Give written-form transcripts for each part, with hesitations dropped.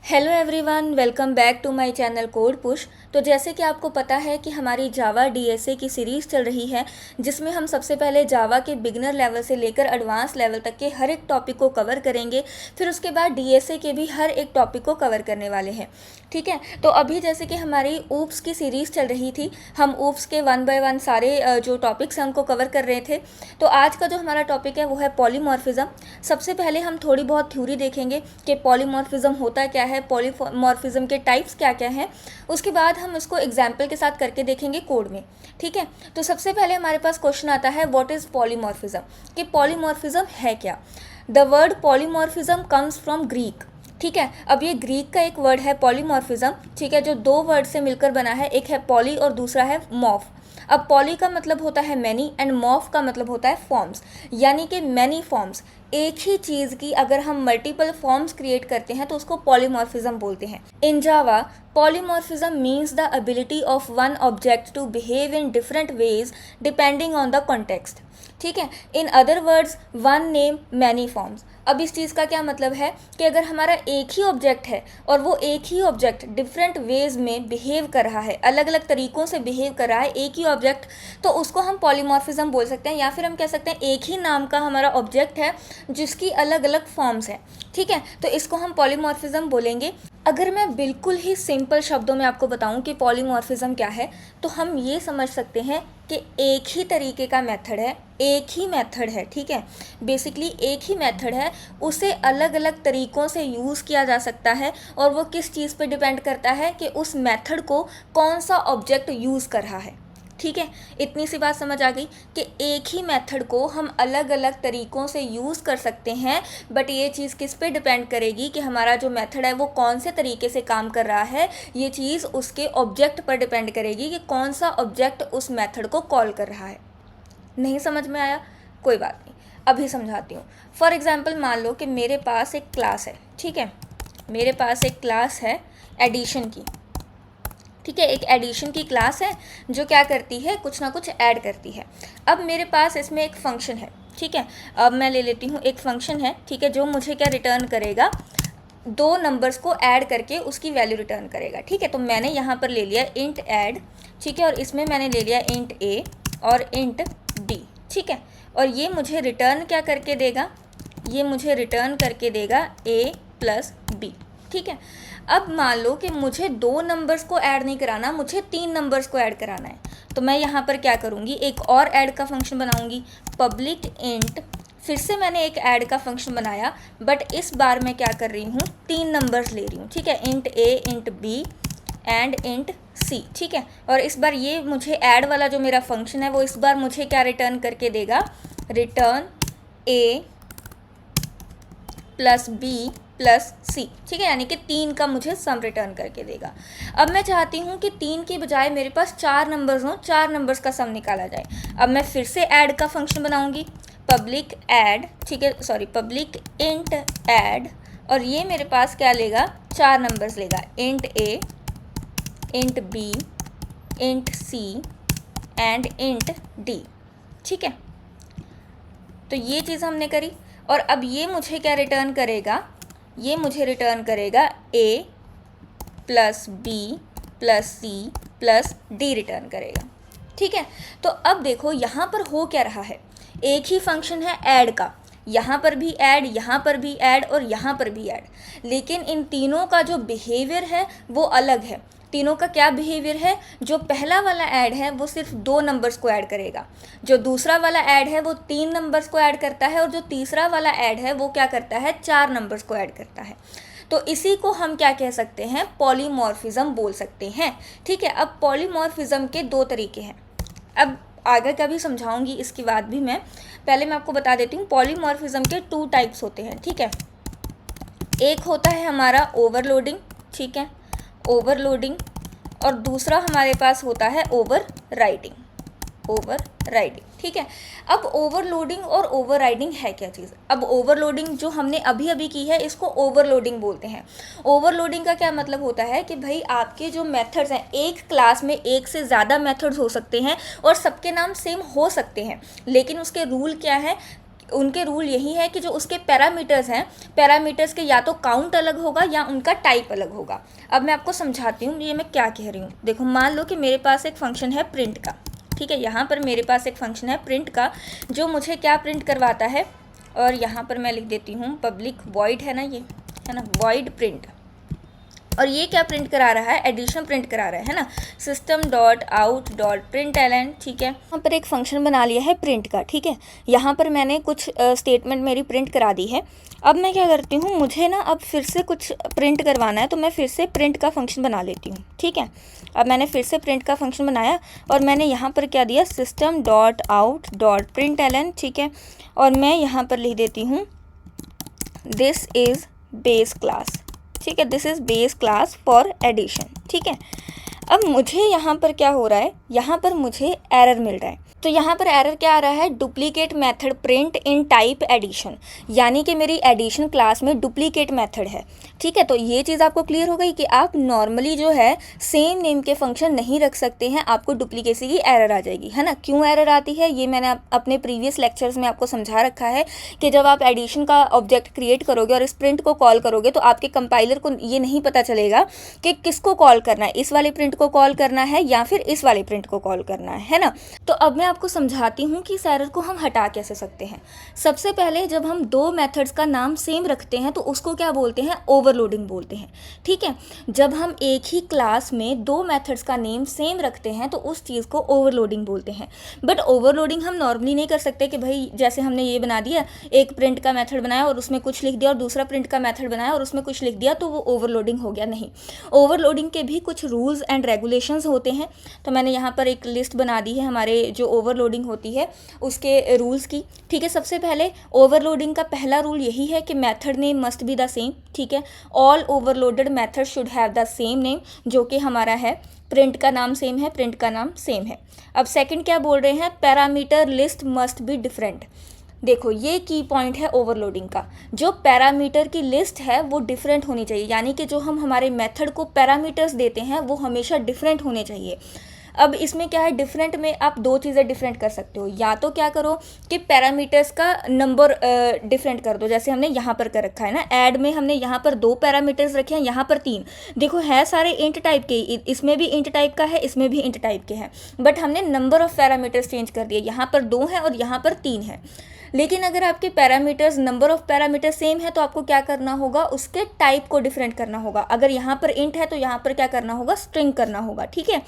Hello everyone, welcome back to my channel code push. तो जैसे कि आपको पता है कि हमारी जावा डीएसए की सीरीज़ चल रही है, जिसमें हम सबसे पहले जावा के बिगनर लेवल से लेकर एडवांस लेवल तक के हर एक टॉपिक को कवर करेंगे। फिर उसके बाद डीएसए के भी हर एक टॉपिक को कवर करने वाले हैं। ठीक है, तो अभी जैसे कि हमारी ऊप्स की सीरीज़ चल रही थी, हम ऊप्स के वन बाय वन सारे जो टॉपिक्स हैं उनको कवर कर रहे थे। तो आज का जो हमारा टॉपिक है वो है पॉलीमॉर्फिज्म। सबसे पहले हम थोड़ी बहुत थ्योरी देखेंगे कि पॉलीमॉर्फिज्म होता क्या है, पॉलीमॉर्फिज्म के टाइप्स क्या क्या हैं। उसके बाद हम इसको एग्जाम्पल के साथ करके देखेंगे कोड में। ठीक है, तो सबसे पहले हमारे पास क्वेश्चन आता है व्हाट इज़ पॉलीमॉर्फिज्म, कि पॉलीमॉर्फिज्म है क्या। The word polymorphism comes from Greek. ठीक है, अब ये ग्रीक का एक वर्ड है पॉलीमॉर्फिज्म, ठीक है, जो दो वर्ड से मिलकर बना है, एक है पॉली और दूसरा है मॉर्फ। अब पॉली का मतलब होता है मैनी एंड मॉर्फ का मतलब होता है फॉर्म्स, यानी कि मैनी फॉर्म्स। एक ही चीज़ की अगर हम मल्टीपल फॉर्म्स क्रिएट करते हैं तो उसको पॉलीमॉर्फिज्म बोलते हैं। In Java polymorphism means the ability of one object to behave in different ways depending on the context. ठीक है, in other words one name many forms. अब इस चीज़ का क्या मतलब है कि अगर हमारा एक ही ऑब्जेक्ट है और वो एक ही ऑब्जेक्ट डिफरेंट वेज में बिहेव कर रहा है, अलग अलग तरीक़ों से बिहेव कर रहा है एक ही ऑब्जेक्ट, तो उसको हम पॉलीमॉर्फिज्म बोल सकते हैं। या फिर हम कह सकते हैं एक ही नाम का हमारा ऑब्जेक्ट है जिसकी अलग अलग फॉर्म्स हैं। ठीक है, तो इसको हम पॉलीमॉर्फिज्म बोलेंगे। अगर मैं बिल्कुल ही सिंपल शब्दों में आपको बताऊं कि पॉलीमॉर्फिज्म क्या है, तो हम ये समझ सकते हैं कि एक ही तरीके का मेथड है, एक ही मेथड है। ठीक है, बेसिकली एक ही मेथड है, उसे अलग अलग तरीक़ों से यूज़ किया जा सकता है और वो किस चीज़ पे डिपेंड करता है कि उस मेथड को कौन सा ऑब्जेक्ट यूज़ कर रहा है। ठीक है, इतनी सी बात समझ आ गई कि एक ही मेथड को हम अलग अलग तरीक़ों से यूज़ कर सकते हैं, बट ये चीज़ किस पे डिपेंड करेगी कि हमारा जो मेथड है वो कौन से तरीके से काम कर रहा है। ये चीज़ उसके ऑब्जेक्ट पर डिपेंड करेगी कि कौन सा ऑब्जेक्ट उस मेथड को कॉल कर रहा है। नहीं समझ में आया? कोई बात नहीं, अभी समझाती हूँ। फॉर एग्ज़ाम्पल मान लो कि मेरे पास एक क्लास है। ठीक है, मेरे पास एक क्लास है एडिशन की। ठीक है, एक एडिशन की क्लास है जो क्या करती है, कुछ ना कुछ ऐड करती है। अब मेरे पास इसमें एक फंक्शन है। ठीक है, अब मैं ले लेती हूँ एक फंक्शन है, ठीक है, जो मुझे क्या रिटर्न करेगा, दो नंबर्स को ऐड करके उसकी वैल्यू रिटर्न करेगा। ठीक है, तो मैंने यहाँ पर ले लिया इंट ऐड। ठीक है, और इसमें मैंने ले लिया इंट ए और इंट बी। ठीक है, और ये मुझे रिटर्न क्या करके देगा, ये मुझे रिटर्न करके देगा ए प्लस बी। ठीक है, अब मान लो कि मुझे दो नंबर्स को ऐड नहीं कराना, मुझे तीन नंबर्स को ऐड कराना है, तो मैं यहाँ पर क्या करूँगी, एक और ऐड का फंक्शन बनाऊँगी, पब्लिक इंट। फिर से मैंने एक ऐड का फंक्शन बनाया, बट इस बार मैं क्या कर रही हूँ, तीन नंबर्स ले रही हूँ। ठीक है, int A, int b and int c. ठीक है, और इस बार ये मुझे ऐड वाला जो मेरा फंक्शन है वो इस बार मुझे क्या रिटर्न करके देगा, रिटर्न ए प्लस बी प्लस सी। ठीक है, यानी कि तीन का मुझे सम रिटर्न करके देगा। अब मैं चाहती हूँ कि तीन की बजाय मेरे पास चार नंबर्स हों, चार नंबर्स का सम निकाला जाए। अब मैं फिर से ऐड का फंक्शन बनाऊँगी, पब्लिक ऐड। ठीक है, सॉरी, पब्लिक इंट ऐड, और ये मेरे पास क्या लेगा, चार नंबर्स लेगा, int A, int B, int C and int D. ठीक है, तो ये चीज़ हमने करी। और अब ये मुझे क्या रिटर्न करेगा, ये मुझे रिटर्न करेगा a plus b plus c plus d return करेगा। ठीक है, तो अब देखो यहाँ पर हो क्या रहा है, एक ही फंक्शन है ऐड का, यहाँ पर भी ऐड, यहाँ पर भी ऐड और यहाँ पर भी ऐड, लेकिन इन तीनों का जो बिहेवियर है वो अलग है। तीनों का क्या बिहेवियर है, जो पहला वाला ऐड है वो सिर्फ दो नंबर्स को ऐड करेगा, जो दूसरा वाला ऐड है वो तीन नंबर्स को ऐड करता है, और जो तीसरा वाला ऐड है वो क्या करता है, चार नंबर्स को ऐड करता है। तो इसी को हम क्या कह सकते हैं, पॉलीमॉर्फिज्म बोल सकते हैं। ठीक है, अब पॉलीमॉर्फिज्म के दो तरीके हैं, अब आगे का भी समझाऊंगी, इसके बाद भी मैं पहले मैं आपको बता देती हूँ पॉलीमॉर्फिज्म के टू टाइप्स होते हैं। ठीक है, एक होता है हमारा ओवरलोडिंग। ठीक है, ओवरलोडिंग, और दूसरा हमारे पास होता है ओवर राइडिंग। ओवर राइडिंग, ठीक है। अब ओवरलोडिंग और ओवर राइडिंग है क्या चीज़। अब ओवरलोडिंग जो हमने अभी अभी की है इसको ओवरलोडिंग बोलते हैं। ओवरलोडिंग का क्या मतलब होता है कि भाई आपके जो मेथड्स हैं, एक क्लास में एक से ज़्यादा मेथड्स हो सकते हैं और सबके नाम सेम हो सकते हैं, लेकिन उसके रूल क्या है, उनके रूल यही है कि जो उसके पैरामीटर्स हैं, पैरामीटर्स के या तो काउंट अलग होगा या उनका टाइप अलग होगा। अब मैं आपको समझाती हूँ ये मैं क्या कह रही हूँ। देखो मान लो कि मेरे पास एक फंक्शन है प्रिंट का, ठीक है, यहाँ पर मेरे पास एक फंक्शन है प्रिंट का जो मुझे क्या प्रिंट करवाता है, और यहाँ पर मैं लिख देती हूँ पब्लिक वॉइड है ना, ये है ना वॉइड प्रिंट, और ये क्या प्रिंट करा रहा है, एडिशन प्रिंट करा रहा है ना, system dot out dot println, ठीक है। यहाँ पर एक फंक्शन बना लिया है प्रिंट का, ठीक है, यहाँ पर मैंने कुछ स्टेटमेंट मेरी प्रिंट करा दी है। अब मैं क्या करती हूँ, मुझे ना अब फिर से कुछ प्रिंट करवाना है, तो मैं फिर से प्रिंट का फंक्शन बना लेती हूँ, ठीक है। अब मैंने फिर से प्रिंट का फंक्शन बनाया और मैंने यहाँ पर क्या दिया, system dot out dot println, ठीक है, और मैं यहाँ पर लिख देती हूँ दिस इज़ बेस क्लास, ठीक है, this is base class for addition, ठीक है। अब मुझे यहाँ पर क्या हो रहा है, यहाँ पर मुझे एरर मिल रहा है। तो यहाँ पर एरर क्या आ रहा है, duplicate method print in type addition, यानी कि मेरी एडिशन क्लास में डुप्लीकेट मेथड है, ठीक है। तो ये चीज़ आपको क्लियर हो गई कि आप नॉर्मली जो है सेम नेम के फंक्शन नहीं रख सकते हैं, आपको डुप्लीकेसी की एरर आ जाएगी, है ना। क्यों एरर आती है ये मैंने अपने प्रीवियस लेक्चर्स में आपको समझा रखा है कि जब आप एडिशन का ऑब्जेक्ट क्रिएट करोगे और इस प्रिंट को कॉल करोगे तो आपके कंपाइलर को ये नहीं पता चलेगा कि किसको कॉल करना है, इस वाले प्रिंट को कॉल करना है या फिर इस वाले प्रिंट को कॉल करना है ना। तो अब मैं आपको समझाती हूँ कि इस एरर को हम हटा कैसे सकते हैं। सबसे पहले जब हम दो मेथड्स का नाम सेम रखते हैं तो उसको क्या बोलते हैं, ओवरलोडिंग बोलते हैं, ठीक है। जब हम एक ही क्लास में दो मेथड्स का नेम सेम रखते हैं तो उस चीज़ को ओवरलोडिंग बोलते हैं। बट ओवरलोडिंग हम नॉर्मली नहीं कर सकते कि भाई जैसे हमने ये बना दिया, एक प्रिंट का मेथड बनाया और उसमें कुछ लिख दिया और दूसरा प्रिंट का मेथड बनाया और उसमें कुछ लिख दिया तो वो ओवरलोडिंग हो गया, नहीं। ओवरलोडिंग के भी कुछ रूल्स एंड रेगुलेशंस होते हैं। तो मैंने यहाँ पर एक लिस्ट बना दी है हमारे जो ओवरलोडिंग होती है उसके रूल्स की, ठीक है। सबसे पहले ओवरलोडिंग का पहला रूल यही है कि method name must be the same, ठीक है। All overloaded method should have the same name, जो कि हमारा है प्रिंट का नाम सेम है, प्रिंट का नाम सेम है। अब सेकंड क्या बोल रहे हैं, parameter list must be different. देखो ये की पॉइंट है ओवरलोडिंग का, जो पैरामीटर की लिस्ट है वो डिफरेंट होनी चाहिए, यानी कि जो हम हमारे मेथड को पैरामीटर्स देते हैं वो हमेशा डिफरेंट होने चाहिए। अब इसमें क्या है, डिफरेंट में आप दो चीज़ें डिफरेंट कर सकते हो, या तो क्या करो कि पैरामीटर्स का नंबर डिफरेंट कर दो, जैसे हमने यहाँ पर कर रखा है ना, ऐड में हमने यहाँ पर 2 पैरामीटर्स रखे हैं, यहाँ पर 3। देखो है सारे इंट टाइप के, इसमें भी इंट टाइप का है, इसमें भी इंट टाइप के हैं, बट हमने नंबर ऑफ पैरामीटर्स चेंज कर दिए, यहाँ पर 2 है और यहाँ पर 3 है। लेकिन अगर आपके parameters number of parameter same है तो आपको क्या करना होगा, उसके टाइप को डिफरेंट करना होगा। अगर यहाँ पर इंट है तो यहाँ पर क्या करना होगा, स्ट्रिंग करना होगा, ठीक है।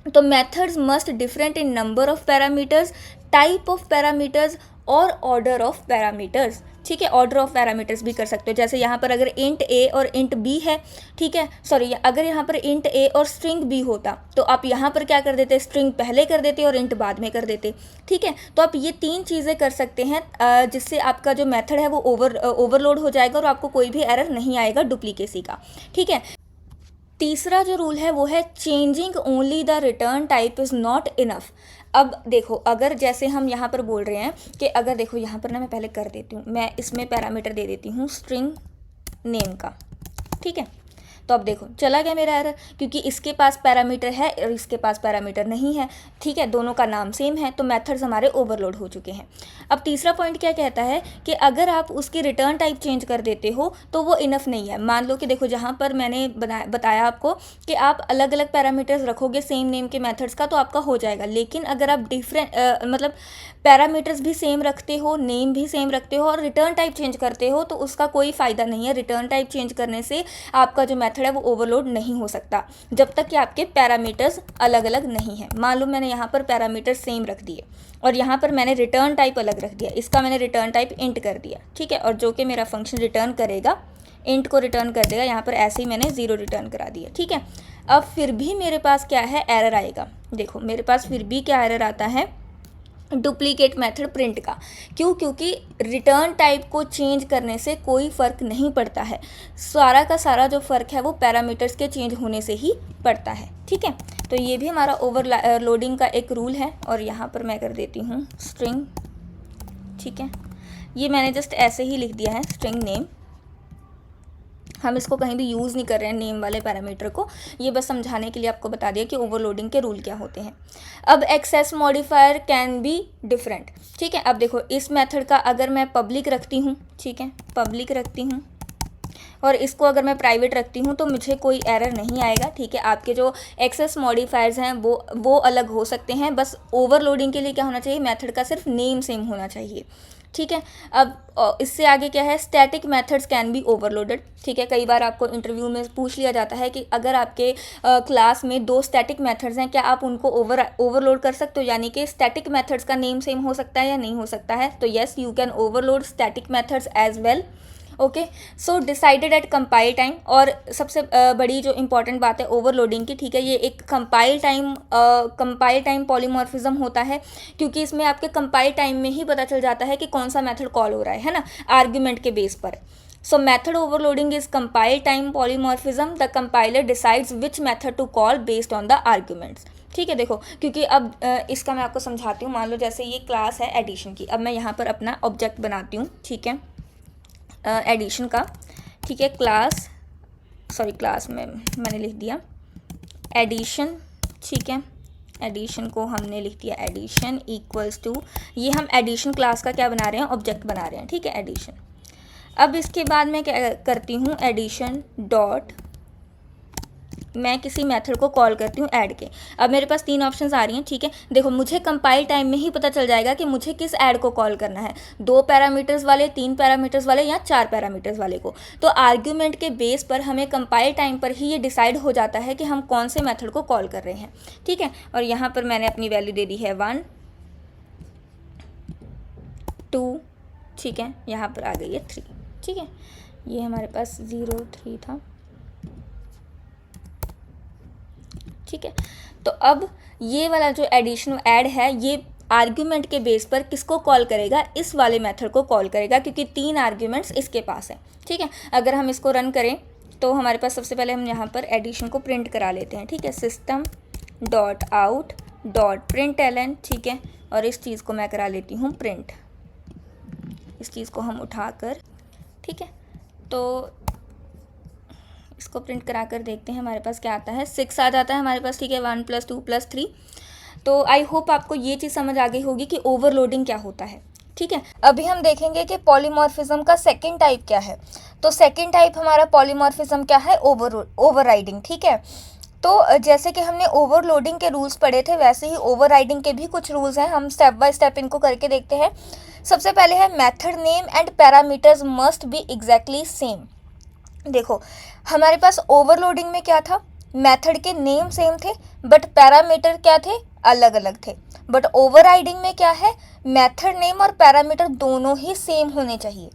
तो methods must different in number of parameters, type of parameters और ऑर्डर ऑफ पैरामीटर्स, ठीक है। ऑर्डर ऑफ पैरामीटर्स भी कर सकते हो, जैसे यहाँ पर अगर इंट ए और इंट बी है, ठीक है, सॉरी अगर यहाँ पर इंट ए और स्ट्रिंग बी होता तो आप यहाँ पर क्या कर देते, स्ट्रिंग पहले कर देते और इंट बाद में कर देते, ठीक है। तो आप ये 3 चीज़ें कर सकते हैं जिससे आपका जो मेथड है वो ओवरलोड हो जाएगा और आपको कोई भी एरर नहीं आएगा डुप्लीकेसी का, ठीक है। तीसरा जो रूल है वो है changing only the return type is not enough. अब देखो अगर जैसे हम यहाँ पर बोल रहे हैं कि अगर देखो यहाँ पर ना मैं पहले कर देती हूँ, मैं इसमें पैरामीटर दे देती हूँ स्ट्रिंग नेम का, ठीक है। तो अब देखो चला गया मेरा एरर, क्योंकि इसके पास पैरामीटर है और इसके पास पैरामीटर नहीं है, ठीक है, दोनों का नाम सेम है, तो मेथड्स हमारे ओवरलोड हो चुके हैं। अब तीसरा पॉइंट क्या कहता है कि अगर आप उसकी रिटर्न टाइप चेंज कर देते हो तो वो इनफ नहीं है। मान लो कि देखो जहाँ पर मैंने बताया आपको कि आप अलग अलग पैरामीटर्स रखोगे सेम नेम के मेथड्स का तो आपका हो जाएगा, लेकिन अगर आप डिफरेंट मतलब पैरामीटर्स भी सेम रखते हो, नेम भी सेम रखते हो और रिटर्न टाइप चेंज करते हो तो उसका कोई फ़ायदा नहीं है। रिटर्न टाइप चेंज करने से आपका जो मेथड है वो ओवरलोड नहीं हो सकता जब तक कि आपके पैरामीटर्स अलग अलग नहीं हैं। मान लो मैंने यहाँ पर पैरामीटर सेम रख दिए और यहाँ पर मैंने रिटर्न टाइप अलग रख दिया, इसका मैंने रिटर्न टाइप इंट कर दिया, ठीक है, और जो कि मेरा फंक्शन रिटर्न करेगा इंट को रिटर्न कर देगा, यहाँ पर ऐसे ही मैंने 0 रिटर्न करा दिया, ठीक है। अब फिर भी मेरे पास क्या है, एरर आएगा। देखो मेरे पास फिर भी क्या एरर आता है, डुप्लीकेट मेथड प्रिंट का। क्यों? क्योंकि रिटर्न टाइप को चेंज करने से कोई फ़र्क नहीं पड़ता है, सारा का सारा जो फ़र्क है वो पैरामीटर्स के चेंज होने से ही पड़ता है, ठीक है। तो ये भी हमारा ओवरलोडिंग का एक रूल है और यहाँ पर मैं कर देती हूँ स्ट्रिंग, ठीक है, ये मैंने जस्ट ऐसे ही लिख दिया है स्ट्रिंग नेम, हम इसको कहीं भी यूज़ नहीं कर रहे हैं नेम वाले पैरामीटर को, ये बस समझाने के लिए आपको बता दिया कि ओवरलोडिंग के रूल क्या होते हैं। अब access modifier can be different, ठीक है। अब देखो इस मेथड का अगर मैं पब्लिक रखती हूँ, ठीक है, पब्लिक रखती हूँ, और इसको अगर मैं प्राइवेट रखती हूँ तो मुझे कोई एरर नहीं आएगा, ठीक है। आपके जो एक्सेस मॉडिफायर्स हैं वो अलग हो सकते हैं, बस ओवरलोडिंग के लिए क्या होना चाहिए, मेथड का सिर्फ नेम सेम होना चाहिए, ठीक है। अब इससे आगे क्या है, static methods can B overloaded, ठीक है। कई बार आपको इंटरव्यू में पूछ लिया जाता है कि अगर आपके क्लास में 2 स्टैटिक मेथड्स हैं, क्या आप उनको ओवरलोड कर सकते हो, यानी कि स्टैटिक मेथड्स का नेम सेम हो सकता है या नहीं हो सकता है। तो yes, you can overload static methods as well. Okay, so decided at compile time. और सबसे बड़ी जो इंपॉर्टेंट बात है ओवरलोडिंग की, ठीक है, ये एक कंपाइल टाइम पॉलीमॉर्फिज्म होता है, क्योंकि इसमें आपके कंपाइल टाइम में ही पता चल जाता है कि कौन सा मेथड कॉल हो रहा है ना, आर्ग्यूमेंट के बेस पर। So method overloading is compile time polymorphism, the compiler decides which method to call based on the arguments, ठीक है। देखो क्योंकि अब इसका मैं आपको समझाती हूँ। मान लो जैसे ये क्लास है एडिशन की, अब मैं यहाँ पर अपना ऑब्जेक्ट बनाती हूँ, ठीक है, एडिशन का, ठीक है। क्लास में मैंने लिख दिया एडिशन, ठीक है। एडिशन को हमने लिख दिया एडिशन इक्वल्स टू, ये हम एडिशन क्लास का क्या बना रहे हैं, ऑब्जेक्ट बना रहे हैं, ठीक है, एडिशन। अब इसके बाद मैं क्या करती हूँ, एडिशन डॉट, मैं किसी मेथड को कॉल करती हूँ ऐड के। अब मेरे पास 3 ऑप्शंस आ रही हैं, ठीक है। देखो मुझे कंपाइल टाइम में ही पता चल जाएगा कि मुझे किस ऐड को कॉल करना है, 2 पैरामीटर्स वाले, 3 पैरामीटर्स वाले या 4 पैरामीटर्स वाले को। तो आर्ग्यूमेंट के बेस पर हमें कंपाइल टाइम पर ही ये डिसाइड हो जाता है कि हम कौन से मेथड को कॉल कर रहे हैं, ठीक है। और यहाँ पर मैंने अपनी वैल्यू दे दी है 1 2, ठीक है, यहाँ पर आ गई है 3, ठीक है। ये हमारे पास 0 3 था, ठीक है। तो अब ये वाला जो एडिशन ऐड है, ये आर्ग्यूमेंट के बेस पर किसको कॉल करेगा, इस वाले मेथड को कॉल करेगा, क्योंकि 3 आर्ग्यूमेंट्स इसके पास है, ठीक है। अगर हम इसको रन करें तो हमारे पास सबसे पहले हम यहाँ पर एडिशन को प्रिंट करा लेते हैं, ठीक है, system dot out dot println, ठीक है। और इस चीज़ को मैं करा लेती हूँ प्रिंट, इस चीज़ को हम उठाकर, ठीक है, तो इसको प्रिंट करा कर देखते हैं हमारे पास क्या आता है, 6 आ जाता है हमारे पास, ठीक है, 1 + 2 + 3। तो आई होप आपको ये चीज़ समझ आ गई होगी कि ओवरलोडिंग क्या होता है, ठीक है। अभी हम देखेंगे कि पॉलीमॉर्फिज्म का सेकंड टाइप क्या है। तो सेकंड टाइप हमारा पॉलीमॉर्फिज्म क्या है, ओवरराइडिंग, ठीक है। तो जैसे कि हमने ओवरलोडिंग के रूल्स पढ़े थे, वैसे ही ओवरराइडिंग के भी कुछ रूल्स हैं, हम स्टेप बाय स्टेप इनको करके देखते हैं। सबसे पहले है method name and parameters must be exactly same. देखो हमारे पास ओवरलोडिंग में क्या था, मेथड के नेम सेम थे बट पैरामीटर क्या थे, अलग अलग थे। बट ओवरराइडिंग में क्या है, मेथड नेम और पैरामीटर दोनों ही सेम होने चाहिए।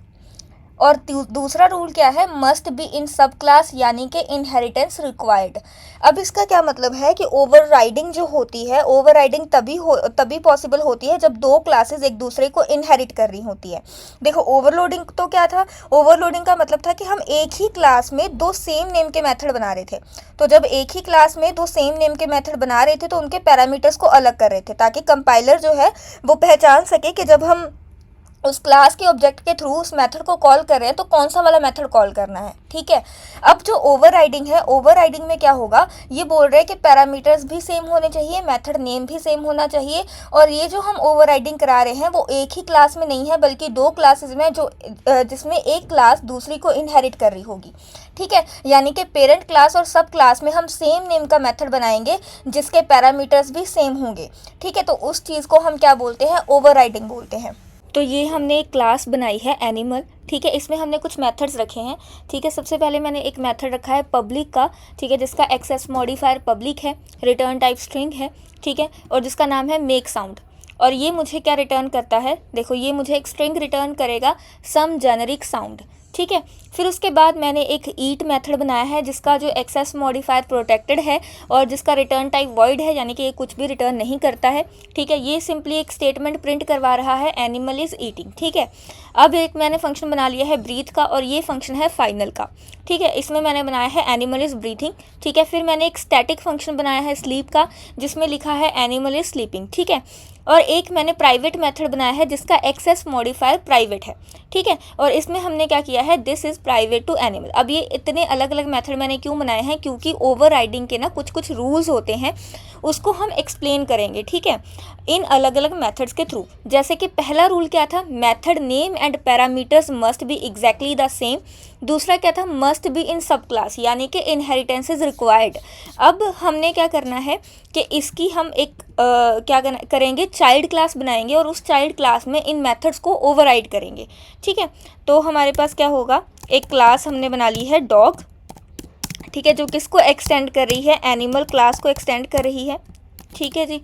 और दूसरा रूल क्या है, मस्ट बी इन सब क्लास, यानी कि इनहेरिटेंस रिक्वायर्ड। अब इसका क्या मतलब है कि ओवरराइडिंग जो होती है, ओवरराइडिंग तभी पॉसिबल होती है जब 2 क्लासेस एक दूसरे को इनहेरिट कर रही होती है। देखो ओवरलोडिंग तो क्या था, ओवरलोडिंग का मतलब था कि हम एक ही क्लास में 2 सेम नेम के मेथड बना रहे थे। तो जब एक ही क्लास में 2 सेम नेम के मेथड बना रहे थे तो उनके पैरामीटर्स को अलग कर रहे थे, ताकि कंपाइलर जो है वो पहचान सके कि जब हम उस क्लास के ऑब्जेक्ट के थ्रू उस मेथड को कॉल कर रहे हैं तो कौन सा वाला मेथड कॉल करना है, ठीक है। अब जो ओवरराइडिंग है, ओवरराइडिंग में क्या होगा, ये बोल रहे हैं कि पैरामीटर्स भी सेम होने चाहिए, मेथड नेम भी सेम होना चाहिए। और ये जो हम ओवरराइडिंग करा रहे हैं वो एक ही क्लास में नहीं है, बल्कि 2 क्लासेस में, जो जिसमें एक क्लास दूसरी को इनहेरिट कर रही होगी, ठीक है। यानी कि पेरेंट क्लास और सब क्लास में हम सेम नेम का मेथड बनाएंगे जिसके पैरामीटर्स भी सेम होंगे, ठीक है। तो उस चीज़ को हम क्या बोलते हैं, ओवरराइडिंग बोलते हैं। तो ये हमने एक क्लास बनाई है एनिमल, ठीक है। इसमें हमने कुछ मेथड्स रखे हैं, ठीक है। सबसे पहले मैंने एक मेथड रखा है पब्लिक का, ठीक है, जिसका एक्सेस मॉडिफायर पब्लिक है, रिटर्न टाइप स्ट्रिंग है, ठीक है, और जिसका नाम है मेक साउंड। और ये मुझे क्या रिटर्न करता है, देखो ये मुझे एक स्ट्रिंग रिटर्न करेगा, सम जेनेरिक साउंड, ठीक है। फिर उसके बाद मैंने एक ईट मेथड बनाया है जिसका जो एक्सेस मॉडिफायर प्रोटेक्टेड है और जिसका रिटर्न टाइप वॉइड है, यानी कि ये कुछ भी रिटर्न नहीं करता है, ठीक है। ये सिंपली एक स्टेटमेंट प्रिंट करवा रहा है, एनिमल इज़ ईटिंग, ठीक है। अब एक मैंने फंक्शन बना लिया है ब्रीथ का, और ये फंक्शन है फाइनल का, ठीक है। इसमें मैंने बनाया है एनिमल इज़ ब्रीथिंग, ठीक है। फिर मैंने एक स्टैटिक फंक्शन बनाया है स्लीप का, जिसमें लिखा है एनिमल इज़ स्लीपिंग, ठीक है। और एक मैंने प्राइवेट मेथड बनाया है जिसका एक्सेस मॉडिफायर प्राइवेट है, ठीक है। और इसमें हमने क्या किया है this is private to animal. अब ये इतने अलग अलग मेथड मैंने क्यों बनाए हैं, क्योंकि ओवर राइडिंग के ना कुछ कुछ रूल्स होते हैं, उसको हम एक्सप्लेन करेंगे, ठीक है, इन अलग अलग मेथड्स के थ्रू। जैसे कि पहला रूल क्या था, method name and parameters must be exactly the same. दूसरा क्या था, मस्ट बी इन सब क्लास, यानी कि इनहेरिटेंस इज रिक्वायर्ड। अब हमने क्या करना है कि इसकी हम एक क्या करेंगे, चाइल्ड क्लास बनाएंगे और उस चाइल्ड क्लास में इन मेथड्स को ओवरराइड करेंगे, ठीक है। तो हमारे पास क्या होगा, एक क्लास हमने बना ली है डॉग, ठीक है, जो किसको एक्सटेंड कर रही है, एनिमल क्लास को एक्सटेंड कर रही है, ठीक है जी।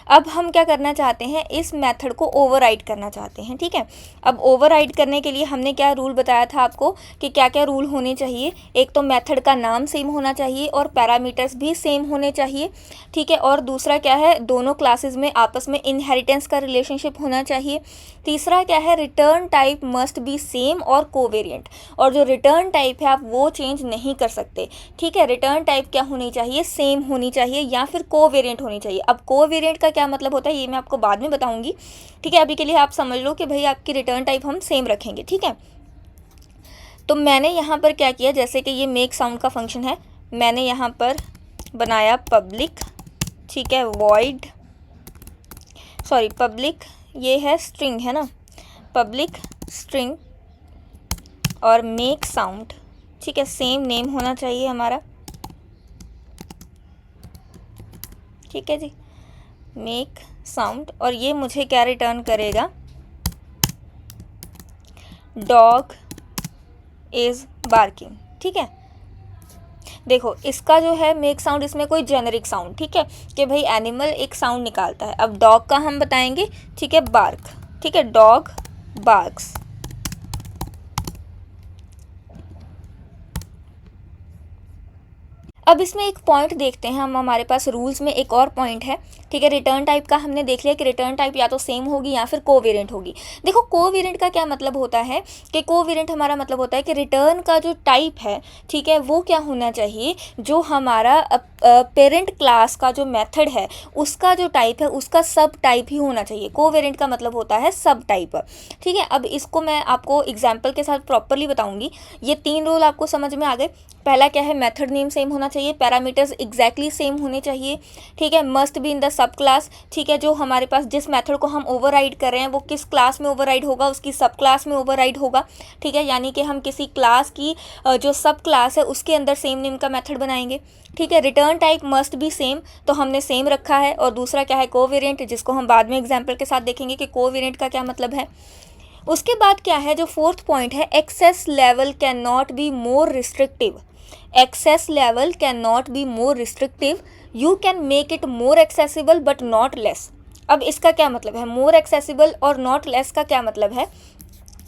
अब हम क्या करना चाहते हैं, इस मेथड को ओवरराइड करना चाहते हैं, ठीक है। अब ओवरराइड करने के लिए हमने क्या रूल बताया था आपको कि क्या क्या रूल होने चाहिए। एक तो मेथड का नाम सेम होना चाहिए और पैरामीटर्स भी सेम होने चाहिए, ठीक है। और दूसरा क्या है, दोनों क्लासेस में आपस में इनहेरिटेंस का रिलेशनशिप होना चाहिए। तीसरा क्या है, return type must be same और कोवेरिएंट, और जो रिटर्न टाइप है आप वो चेंज नहीं कर सकते, ठीक है। रिटर्न टाइप क्या होनी चाहिए, सेम होनी चाहिए या फिर कोवेरिएंट होनी चाहिए। अब कोवेरिएंट का क्या मतलब होता है ये मैं आपको बाद में बताऊंगी, ठीक है। अभी के लिए आप समझ लो कि भाई आपकी रिटर्न टाइप हम सेम रखेंगे, ठीक है। तो मैंने यहाँ पर क्या किया, जैसे कि ये मेक साउंड का फंक्शन है, मैंने यहाँ पर बनाया पब्लिक, ठीक है, वॉइड, सॉरी पब्लिक ये है स्ट्रिंग है ना, पब्लिक स्ट्रिंग और मेक साउंड, ठीक है, सेम नेम होना चाहिए हमारा, ठीक है जी, मेक साउंड। और ये मुझे क्या रिटर्न करेगा, डॉग इज बार्किंग, ठीक है। देखो इसका जो है मेक साउंड, इसमें कोई जेनरिक साउंड, ठीक है, कि भाई एनिमल एक साउंड निकालता है। अब डॉग का हम बताएंगे, ठीक है, बार्क, ठीक है, डॉग बार्क्स। अब इसमें एक पॉइंट देखते हैं हम, हमारे पास रूल्स में एक और पॉइंट है, ठीक है। रिटर्न टाइप का हमने देख लिया कि रिटर्न टाइप या तो सेम होगी या फिर कोवेरिएंट होगी। देखो कोवेरिएंट का क्या मतलब होता है कि कोवेरिएंट हमारा मतलब होता है कि रिटर्न का जो टाइप है, ठीक है, वो क्या होना चाहिए, जो हमारा पेरेंट क्लास का जो मेथड है उसका जो टाइप है उसका सब टाइप ही होना चाहिए। कोवेरिएंट का मतलब होता है सब टाइप, ठीक है। अब इसको मैं आपको एग्जाम्पल के साथ प्रॉपरली बताऊंगी। ये 3 रूल आपको समझ में आ गए। पहला क्या है, मेथड नेम सेम होना चाहिए, पैरामीटर्स एग्जैक्टली सेम होने चाहिए, ठीक है, must be in the sub class, ठीक है, जो हमारे पास जिस मेथड को हम ओवरराइड कर रहे हैं वो किस क्लास में ओवरराइड होगा, उसकी सब क्लास में ओवरराइड होगा, ठीक है, यानी कि हम किसी क्लास की जो सब क्लास है उसके अंदर सेम नेम का मेथड बनाएंगे, ठीक है। Return type must be same, तो हमने सेम रखा है। और दूसरा क्या है, कोवेरिएंट, जिसको हम बाद में एग्जाम्पल के साथ देखेंगे कि कोवेरिएंट का क्या मतलब है। उसके बाद क्या है, जो 4th पॉइंट है, access level can not be more restrictive. Access level cannot be more restrictive. You can make it more accessible but not less. अब इसका क्या मतलब है, more accessible और not less का क्या मतलब है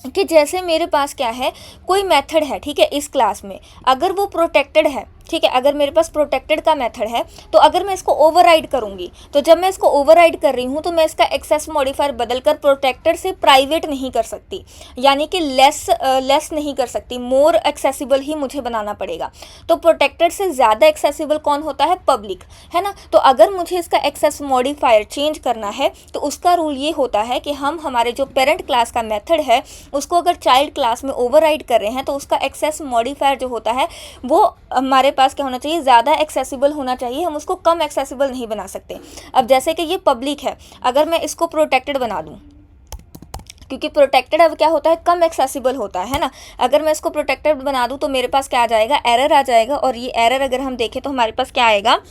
कि जैसे मेरे पास क्या है, कोई मेथड है, ठीक है, इस क्लास में अगर वो प्रोटेक्टेड है, ठीक है, अगर मेरे पास प्रोटेक्टेड का मेथड है तो अगर मैं इसको ओवरराइड करूंगी, तो जब मैं इसको ओवरराइड कर रही हूँ तो मैं इसका एक्सेस मॉडिफायर बदलकर प्रोटेक्टेड से प्राइवेट नहीं कर सकती, यानी कि लेस नहीं कर सकती, मोर एक्सेसिबल ही मुझे बनाना पड़ेगा। तो प्रोटेक्टेड से ज़्यादा एक्सेसिबल कौन होता है, पब्लिक, है ना। तो अगर मुझे इसका एक्सेस मॉडिफायर चेंज करना है तो उसका रूल ये होता है कि हम हमारे जो पेरेंट क्लास का मेथड है उसको अगर चाइल्ड क्लास में ओवरराइड कर रहे हैं तो उसका एक्सेस मॉडिफायर जो होता है वो हमारे पास क्या होना चाहिए, ज़्यादा एक्सेसिबल होना चाहिए, हम उसको कम एक्सेसिबल नहीं बना सकते। अब जैसे कि ये पब्लिक है, अगर मैं इसको प्रोटेक्टेड बना दूं, क्योंकि प्रोटेक्टेड अब क्या होता है, कम एक्सेसिबल होता है ना। अगर मैं इसको प्रोटेक्टेड बना दूं तो मेरे पास क्या आ जाएगा, एरर आ जाएगा। और ये एरर अगर हम देखें तो हमारे पास क्या आएगा,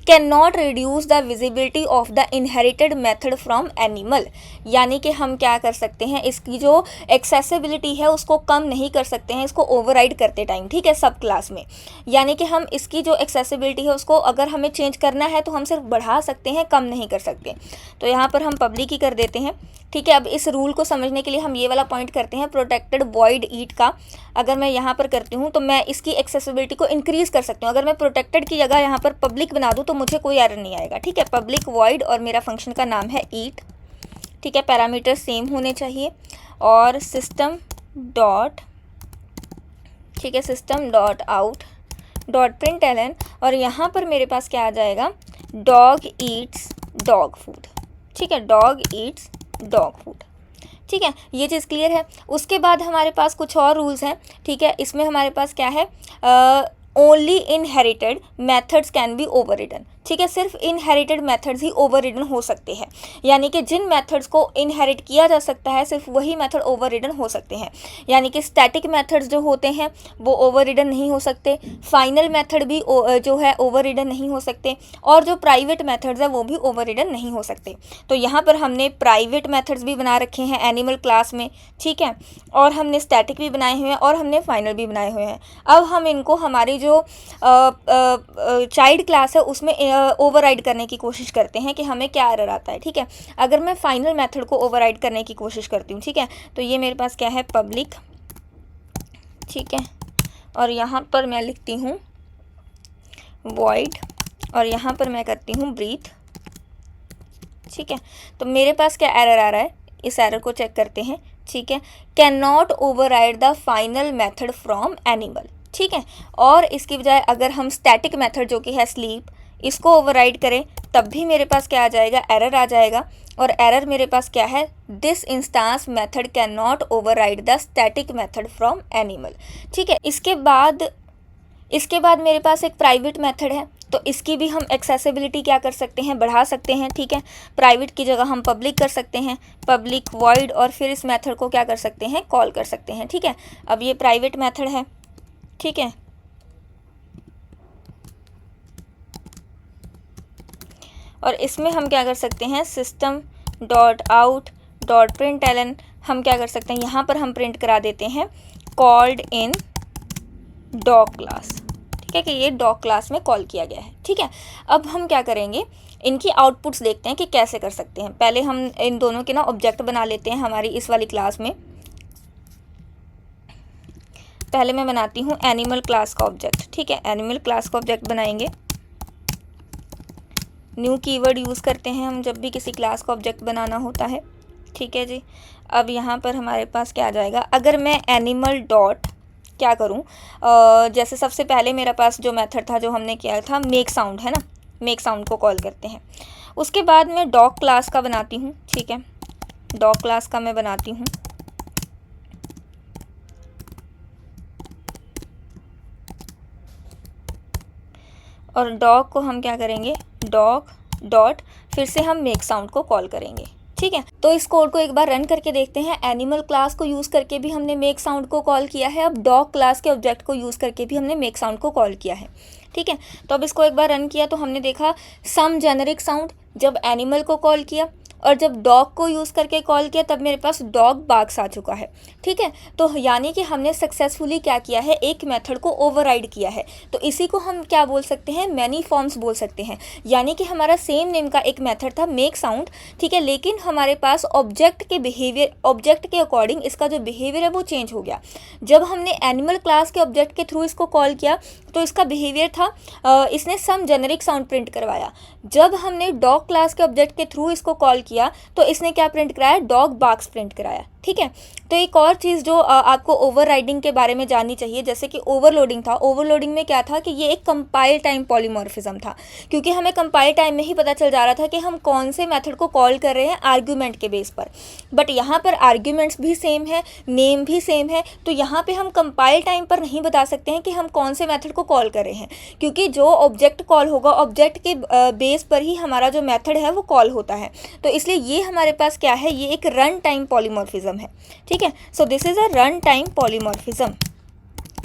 can not reduce the visibility of the inherited method from animal, यानी कि हम क्या कर सकते हैं, इसकी जो एक्सेसिबिलिटी है उसको कम नहीं कर सकते हैं इसको ओवरराइड करते टाइम, ठीक है, सब क्लास में। यानी कि हम इसकी जो एक्सेसिबिलिटी है उसको अगर हमें चेंज करना है तो हम सिर्फ बढ़ा सकते हैं, कम नहीं कर सकते। तो यहाँ पर हम पब्लिक ही कर देते हैं, ठीक है। अब इस रूल को समझने के लिए हम ये वाला पॉइंट करते हैं, प्रोटेक्टेड वॉइड ईट का। अगर मैं यहाँ पर करती हूँ तो मैं इसकी एक्सेसिबिलिटी को इंक्रीज़ कर सकती हूँ। अगर मैं प्रोटेक्टेड की जगह यहाँ पर पब्लिक बना दूँ तो मुझे कोई एरर नहीं आएगा, ठीक है। पब्लिक वॉइड और मेरा फंक्शन का नाम है ईट, ठीक है, पैरामीटर सेम होने चाहिए। और सिस्टम डॉट, ठीक है, system dot out dot println, और यहाँ पर मेरे पास क्या आ जाएगा, डॉग ईट्स डॉग फूड, ठीक है, डॉग ईट्स डॉग फूड, ठीक है, ये चीज़ क्लियर है। उसके बाद हमारे पास कुछ और रूल्स हैं, ठीक है। इसमें हमारे पास क्या है, only inherited methods can be overridden, ठीक है। सिर्फ इनहेरिटेड मेथड्स ही ओवररिडन हो सकते हैं, यानी कि जिन मेथड्स को इनहेरिट किया जा सकता है सिर्फ वही मेथड ओवररिडन हो सकते हैं। यानी कि स्टैटिक मेथड्स जो होते हैं वो ओवररिडन नहीं हो सकते, फाइनल मेथड भी जो है ओवररिडन नहीं हो सकते, और जो प्राइवेट मेथड्स है वो भी ओवररिडन नहीं हो सकते। तो यहाँ पर हमने प्राइवेट मेथड्स भी बना रखे हैं एनिमल क्लास में, ठीक है, और हमने स्टैटिक भी बनाए हुए हैं और हमने फाइनल भी बनाए हुए हैं। अब हम इनको हमारी जो चाइल्ड क्लास है उसमें ओवरराइड करने की कोशिश करते हैं कि हमें क्या एरर आता है, ठीक है। अगर मैं फाइनल मेथड को ओवरराइड करने की कोशिश करती हूँ, ठीक है, तो ये मेरे पास क्या है, पब्लिक, ठीक है, और यहाँ पर मैं लिखती हूँ वॉइड, और यहाँ पर मैं करती हूँ ब्रीथ, ठीक है। तो मेरे पास क्या एरर आ रहा है, इस एरर को चेक करते हैं, ठीक है। Can not override the final method from animal, ठीक है। और इसकी बजाय अगर हम स्टैटिक मेथड जो कि है स्लीप, इसको ओवरराइड करें तब भी मेरे पास क्या आ जाएगा, एरर आ जाएगा। और एरर मेरे पास क्या है, this instance method can not override the static method from animal, ठीक है। इसके बाद मेरे पास एक प्राइवेट मेथड है, तो इसकी भी हम एक्सेसिबिलिटी क्या कर सकते हैं, बढ़ा सकते हैं, ठीक है। प्राइवेट की जगह हम पब्लिक कर सकते हैं, पब्लिक वॉइड, और फिर इस मेथड को क्या कर सकते हैं, कॉल कर सकते हैं, ठीक है। अब ये प्राइवेट मेथड है, ठीक है। और इसमें हम क्या कर सकते हैं, system dot out dot println, हम क्या कर सकते हैं, यहाँ पर हम प्रिंट करा देते हैं कॉल्ड इन डॉग क्लास, ठीक है, कि ये डॉग क्लास में कॉल किया गया है, ठीक है। अब हम क्या करेंगे, इनकी आउटपुट्स देखते हैं कि कैसे कर सकते हैं। पहले हम इन दोनों के ना ऑब्जेक्ट बना लेते हैं हमारी इस वाली क्लास में। पहले मैं बनाती हूँ एनिमल क्लास का ऑब्जेक्ट, ठीक है। एनिमल क्लास का ऑब्जेक्ट बनाएंगे, न्यू कीवर्ड यूज़ करते हैं हम जब भी किसी क्लास का ऑब्जेक्ट बनाना होता है, ठीक है जी। अब यहाँ पर हमारे पास क्या आ जाएगा, अगर मैं एनिमल डॉट क्या करूँ, जैसे सबसे पहले मेरे पास जो मेथड था जो हमने किया था मेक साउंड, है ना, मेक साउंड को कॉल करते हैं। उसके बाद मैं डॉग क्लास का बनाती हूँ, ठीक है, डॉग क्लास का मैं बनाती हूँ, और डॉग को हम क्या करेंगे, डॉग डॉट, फिर से हम मेक साउंड को कॉल करेंगे, ठीक है। तो इस कोड को एक बार रन करके देखते हैं। एनिमल क्लास को यूज़ करके भी हमने मेक साउंड को कॉल किया है, अब डॉग क्लास के ऑब्जेक्ट को यूज़ करके भी हमने मेक साउंड को कॉल किया है, ठीक है। तो अब इसको एक बार रन किया तो हमने देखा सम जेनेरिक साउंड जब एनिमल को कॉल किया, और जब डॉग को यूज़ करके कॉल किया तब मेरे पास डॉग बार्क्स आ चुका है, ठीक है। तो यानी कि हमने सक्सेसफुली क्या किया है, एक मेथड को ओवरराइड किया है। तो इसी को हम क्या बोल सकते हैं, मैनी फॉर्म्स बोल सकते हैं। यानी कि हमारा सेम नेम का एक मेथड था मेक साउंड, ठीक है, लेकिन हमारे पास ऑब्जेक्ट के बिहेवियर, ऑब्जेक्ट के अकॉर्डिंग इसका जो बिहेवियर है वो चेंज हो गया। जब हमने एनिमल क्लास के ऑब्जेक्ट के थ्रू इसको कॉल किया तो इसका बिहेवियर था, इसने सम जेनेरिक साउंड प्रिंट करवाया। जब हमने डॉग क्लास के ऑब्जेक्ट के थ्रू इसको कॉल किया तो इसने क्या प्रिंट कराया, डॉग बार्क्स प्रिंट कराया, ठीक है। तो एक और चीज़ जो आपको ओवरराइडिंग के बारे में जाननी चाहिए, जैसे कि ओवरलोडिंग था, ओवरलोडिंग में क्या था कि ये एक कंपाइल टाइम पॉलीमॉर्फिज्म था, क्योंकि हमें कंपाइल टाइम में ही पता चल जा रहा था कि हम कौन से मेथड को कॉल कर रहे हैं आर्ग्यूमेंट के बेस पर। बट यहाँ पर आर्ग्यूमेंट्स भी सेम है, नेम भी सेम है, तो यहाँ पे हम कंपाइल टाइम पर नहीं बता सकते हैं कि हम कौन से मेथड को कॉल कर रहे हैं, क्योंकि जो ऑब्जेक्ट कॉल होगा ऑब्जेक्ट के बेस पर ही हमारा जो मेथड है वो कॉल होता है। तो इसलिए ये हमारे पास क्या है, ये एक रन टाइम पॉलीमॉर्फिज्म है, ठीक है। So this is a run time polymorphism.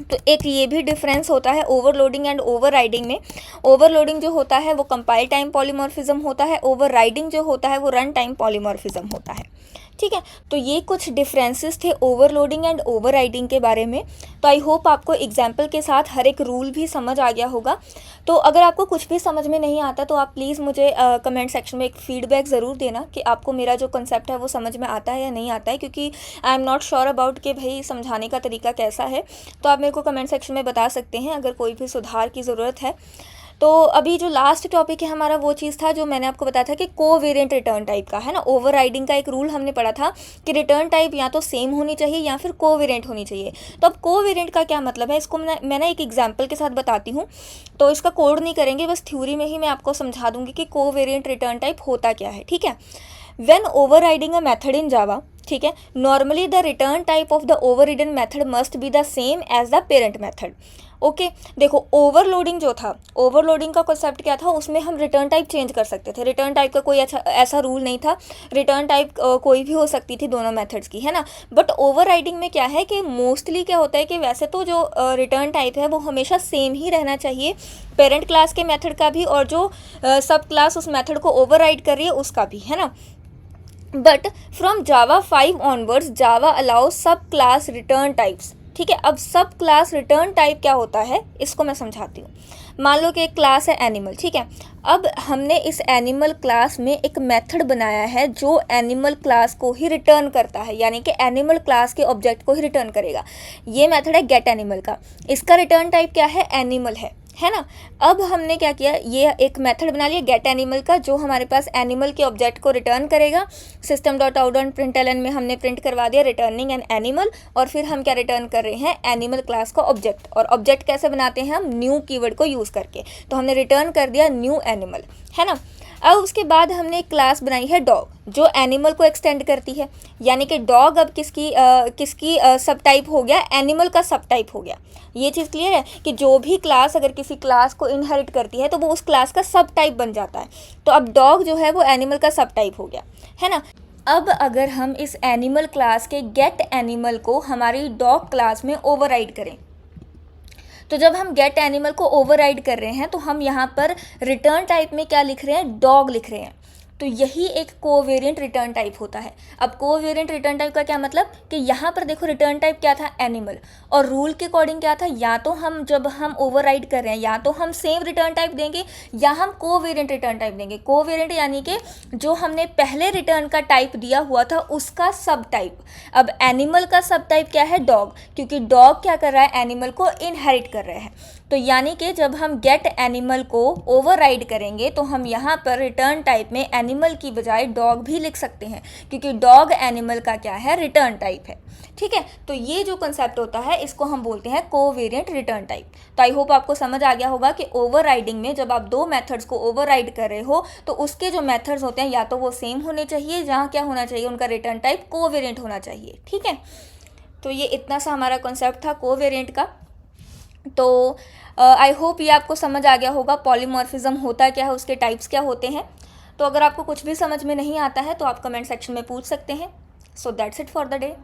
तो एक ये भी डिफरेंस होता है ओवरलोडिंग एंड ओवरराइडिंग में। ओवरलोडिंग जो होता है वो कंपाइल टाइम पॉलीमॉर्फिज्म होता है, ओवरराइडिंग जो होता है वो रन टाइम पॉलीमॉर्फिज्म होता है, ठीक है। तो ये कुछ डिफरेंसेस थे ओवरलोडिंग एंड ओवरराइडिंग के बारे में। तो आई होप आपको एग्जाम्पल के साथ हर एक रूल भी समझ आ गया होगा। तो अगर आपको कुछ भी समझ में नहीं आता तो आप प्लीज़ मुझे कमेंट सेक्शन में एक फीडबैक ज़रूर देना कि आपको मेरा जो कंसेप्ट है वो समझ में आता है या नहीं आता है, क्योंकि I am not sure about कि भाई समझाने का तरीका कैसा है। तो आप मेरे को कमेंट सेक्शन में बता सकते हैं अगर कोई भी सुधार की ज़रूरत है। तो अभी जो लास्ट टॉपिक है हमारा वो चीज़ था जो मैंने आपको बताया था कि कोवेरिएंट रिटर्न टाइप का है ना। ओवरराइडिंग का एक रूल हमने पढ़ा था कि रिटर्न टाइप या तो सेम होनी चाहिए या फिर कोवेरिएंट होनी चाहिए। तो अब कोवेरिएंट का क्या मतलब है, इसको मैं ना एक एग्जांपल के साथ बताती हूँ। तो इसका कोड नहीं करेंगे, बस थ्योरी में ही मैं आपको समझा दूंगी कि कोवेरिएंट रिटर्न टाइप होता क्या है, ठीक है। When overriding a method in Java, ठीक है। Normally the return type of the overridden method must be the same as the parent method. Okay, देखो ओवरलोडिंग जो था, ओवरलोडिंग का कॉन्सेप्ट क्या था, उसमें हम रिटर्न टाइप चेंज कर सकते थे। रिटर्न टाइप का कोई अच्छा ऐसा रूल नहीं था, रिटर्न टाइप कोई भी हो सकती थी दोनों मेथड्स की, है ना। बट ओवरराइडिंग में क्या है कि मोस्टली क्या होता है कि वैसे तो जो रिटर्न टाइप है वो हमेशा सेम ही रहना चाहिए, पेरेंट क्लास के मेथड का भी और जो सब क्लास उस मेथड को ओवरराइड कर रही है उसका भी, है ना। But from Java 5 onwards Java allow सब क्लास रिटर्न टाइप्स। ठीक है, अब सब क्लास रिटर्न टाइप क्या होता है इसको मैं समझाती हूँ। मान लो कि एक क्लास है एनिमल, ठीक है। अब हमने इस एनिमल क्लास में एक मेथड बनाया है जो एनिमल क्लास को ही रिटर्न करता है, यानी कि एनिमल क्लास के ऑब्जेक्ट को ही रिटर्न करेगा। ये मेथड है गेट एनिमल का, इसका रिटर्न टाइप क्या है, एनिमल है ना। अब हमने क्या किया, ये एक मेथड बना लिया गेट एनिमल का जो हमारे पास एनिमल के ऑब्जेक्ट को रिटर्न करेगा। System dot out dot println में हमने प्रिंट करवा दिया रिटर्निंग एन एनिमल, और फिर हम क्या रिटर्न कर रहे हैं, एनिमल क्लास का ऑब्जेक्ट। और ऑब्जेक्ट कैसे बनाते हैं हम, न्यू कीवर्ड को यूज़ करके, तो हमने रिटर्न कर दिया न्यू एनिमल, है ना। अब उसके बाद हमने एक क्लास बनाई है डॉग जो एनिमल को एक्सटेंड करती है, यानी कि डॉग अब किसकी सब टाइप हो गया, एनिमल का सब टाइप हो गया। ये चीज़ क्लियर है कि जो भी क्लास अगर किसी क्लास को इनहेरिट करती है तो वो उस क्लास का सब टाइप बन जाता है। तो अब डॉग जो है वो एनिमल का सब टाइप हो गया, है ना। अब अगर हम इस एनिमल क्लास के गेट एनिमल को हमारी डॉग क्लास में ओवरराइड करें, तो जब हम गेट एनिमल को ओवरराइड कर रहे हैं तो हम यहाँ पर रिटर्न टाइप में क्या लिख रहे हैं, डॉग लिख रहे हैं। तो यही एक कोवेरिएंट रिटर्न टाइप होता है। अब कोवेरिएंट रिटर्न टाइप का क्या मतलब कि यहाँ पर देखो रिटर्न टाइप क्या था, एनिमल, और रूल के अकॉर्डिंग क्या था, या तो हम जब हम ओवरराइड कर रहे हैं या तो हम सेम रिटर्न टाइप देंगे या हम कोवेरिएंट रिटर्न टाइप देंगे। कोवेरिएंट यानी कि जो हमने पहले रिटर्न का टाइप दिया हुआ था उसका सब टाइप। अब एनिमल का सब टाइप क्या है, डॉग, क्योंकि डॉग क्या कर रहा है, एनिमल को इनहेरिट कर रहे हैं। तो यानी कि जब हम गेट एनिमल को ओवरराइड करेंगे तो हम यहाँ पर रिटर्न टाइप में एनिमल की बजाय डॉग भी लिख सकते हैं, क्योंकि डॉग एनिमल का क्या है, रिटर्न टाइप है। ठीक है, तो ये जो कंसेप्ट होता है इसको हम बोलते हैं कोवेरिएंट रिटर्न टाइप। तो आई होप आपको समझ आ गया होगा कि ओवरराइडिंग में जब आप दो मेथड्स को ओवरराइड कर रहे हो तो उसके जो मेथड्स होते हैं या तो वो सेम होने चाहिए, जहाँ क्या होना चाहिए, उनका रिटर्न टाइप कोवेरिएंट होना चाहिए। ठीक है, तो ये इतना सा हमारा कॉन्सेप्ट था कोवेरिएंट का। तो आई होप ये आपको समझ आ गया होगा पॉलीमॉर्फिज्म होता क्या है, उसके टाइप्स क्या होते हैं। तो अगर आपको कुछ भी समझ में नहीं आता है तो आप कमेंट सेक्शन में पूछ सकते हैं। So that's it for the day.